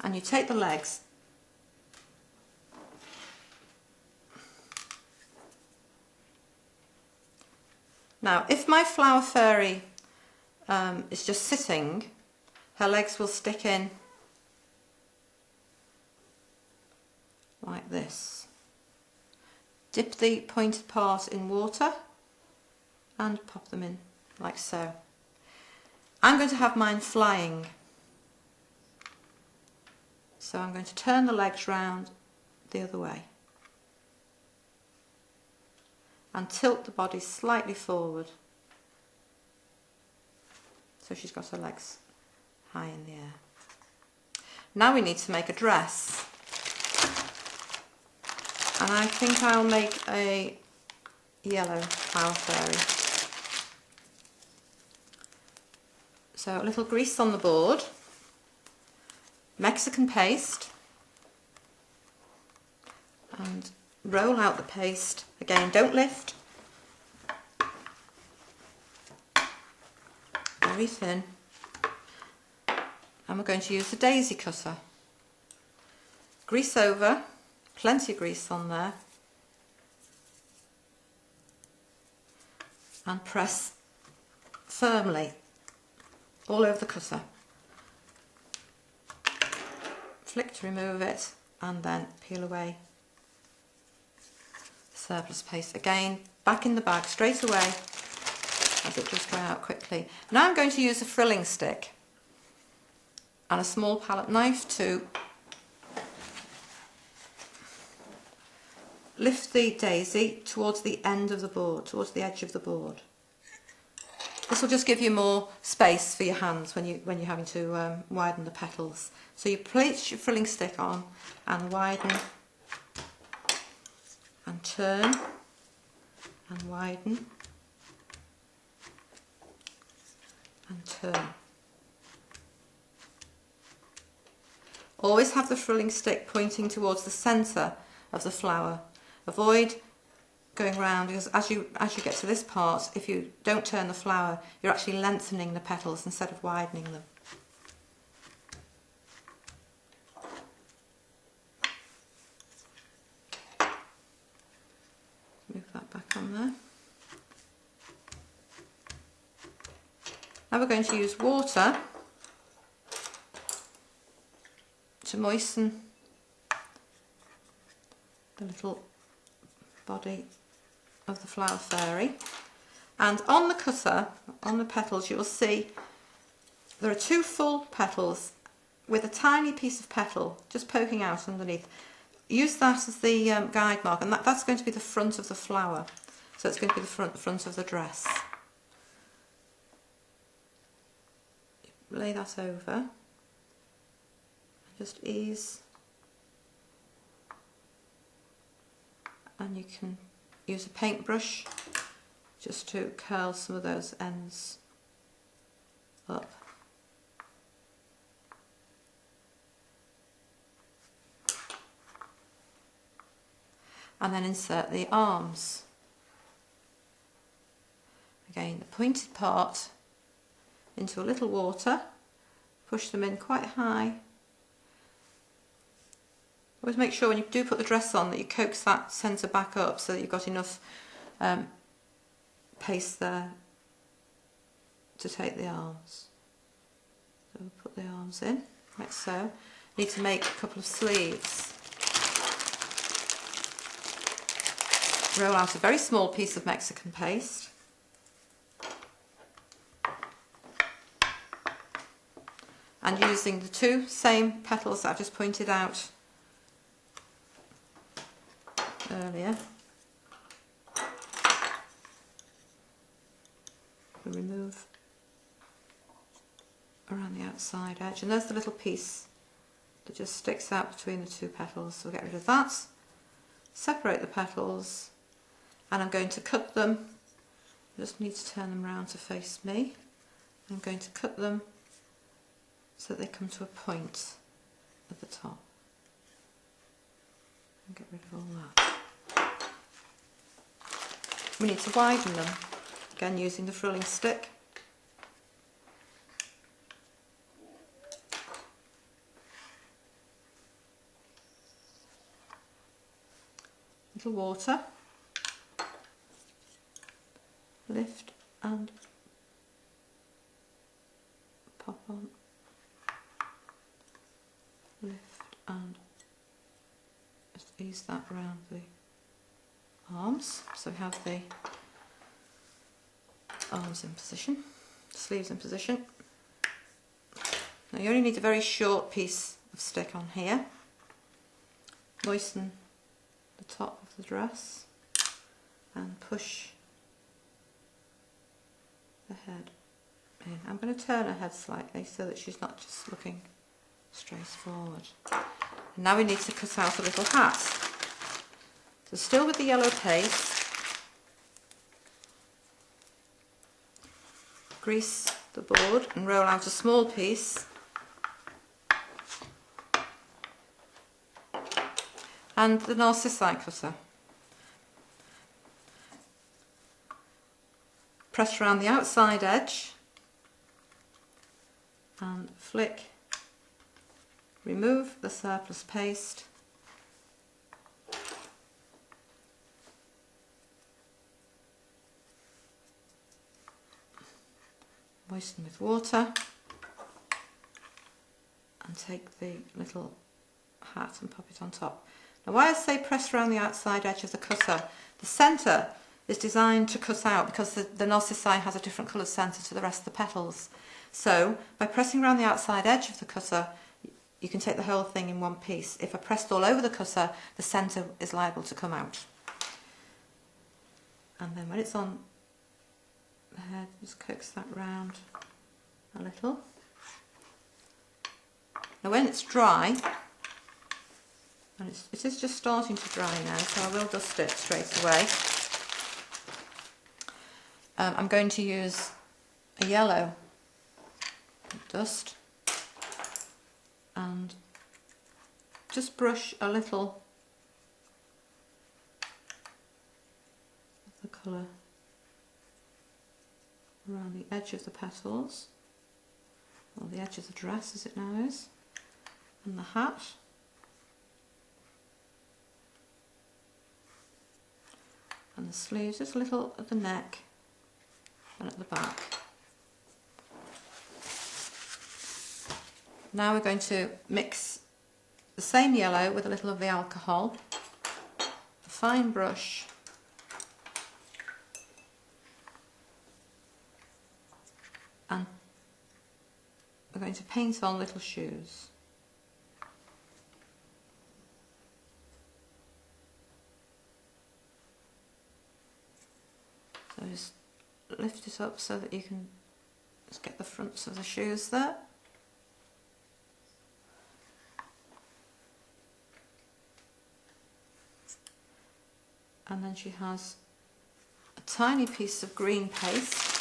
and you take the legs now. If my flower fairy is just sitting, her legs will stick in like this. Dip the pointed part in water and pop them in like so. I'm going to have mine flying, so I'm going to turn the legs round the other way and tilt the body slightly forward so she's got her legs high in the air. Now we need to make a dress, and I think I'll make a yellow flower fairy. So a little grease on the board, Mexican paste, and roll out the paste. Again, don't lift, very thin. And we're going to use the daisy cutter. Grease over, plenty of grease on there, and press firmly all over the cutter. Flick to remove it and then peel away the surplus paste. Again, back in the bag straight away as it does dry out quickly. Now I'm going to use a frilling stick and a small palette knife to lift the daisy towards the end of the board, towards the edge of the board. This will just give you more space for your hands when you're having to widen the petals. So you place your frilling stick on and widen and turn and widen and turn. Always have the frilling stick pointing towards the centre of the flower. Avoid going round, because as you get to this part, if you don't turn the flower, you're actually lengthening the petals instead of widening them. Move that back on there. Now we're going to use water to moisten the little body of the flower fairy, and on the cutter, on the petals, you will see there are two full petals with a tiny piece of petal just poking out underneath. Use that as the guide mark, and that's going to be the front of the flower, so it's going to be the front of the dress. Lay that over, just ease, and you can use a paintbrush just to curl some of those ends up. And then insert the arms. Again, the pointed part into a little water, push them in quite high. Always make sure when you do put the dress on that you coax that centre back up so that you've got enough paste there to take the arms. So we'll put the arms in, like so. Need to make a couple of sleeves. Roll out a very small piece of Mexican paste. And using the two same petals that I've just pointed out earlier, we'll remove around the outside edge, and there's the little piece that just sticks out between the two petals, so we'll get rid of that. Separate the petals, and I'm going to cut them. I just need to turn them around to face me. I'm going to cut them so that they come to a point at the top. And get rid of all that. We need to widen them, again using the frilling stick. little water, lift and pop on, lift and just ease that around the arms, so we have the arms in position, sleeves in position. Now you only need a very short piece of stick on here. Moisten the top of the dress and push the head in. I'm going to turn her head slightly so that she's not just looking straight forward. And now we need to cut out a little hat. So still with the yellow paste, grease the board and roll out a small piece and the narcissi cutter. Press around the outside edge and flick, remove the surplus paste, moisten with water and take the little hat and pop it on top. Now why I say press around the outside edge of the cutter, the centre is designed to cut out because the narcissi has a different coloured centre to the rest of the petals. So by pressing around the outside edge of the cutter you can take the whole thing in one piece. If I pressed all over the cutter, the centre is liable to come out. And then when it's on the head, just coax that round a little. Now when it's dry, and it is just starting to dry now, so I will dust it straight away. I'm going to use a yellow dust and just brush a little of the colour around the edge of the petals, or the edge of the dress as it now is, and the hat. And the sleeves, just a little at the neck and at the back. Now we're going to mix the same yellow with a little of the alcohol, a fine brush, and we're going to paint on little shoes. So just lift it up so that you can just get the fronts of the shoes there. And then she has a tiny piece of green paste.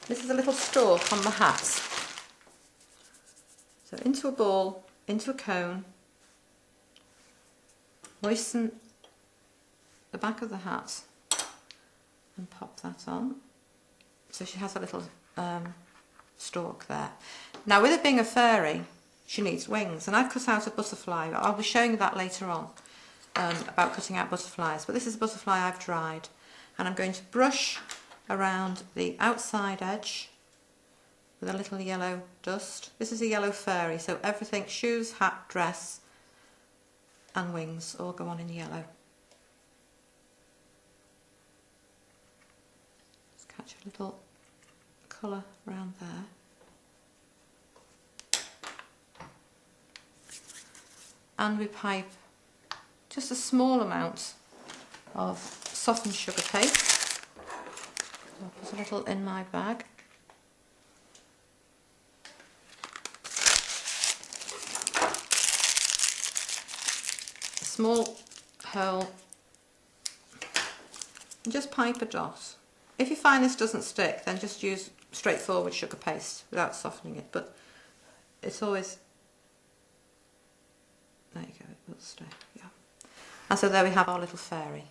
This is a little stalk on the hat. So into a ball, into a cone, moisten the back of the hat and pop that on. So she has a little stalk there. Now with it being a fairy, she needs wings, and I've cut out a butterfly. I'll be showing you that later on. About cutting out butterflies, but this is a butterfly I've dried, and I'm going to brush around the outside edge with a little yellow dust. This is a yellow fairy, so everything, shoes, hat, dress and wings all go on in yellow. Just catch a little colour around there. And we pipe just a small amount of softened sugar paste. I'll put a little in my bag. A small hole and just pipe a dot. If you find this doesn't stick, then just use straightforward sugar paste without softening it, but it's always, there you go, it will stick, yeah. And so there we have our little fairy.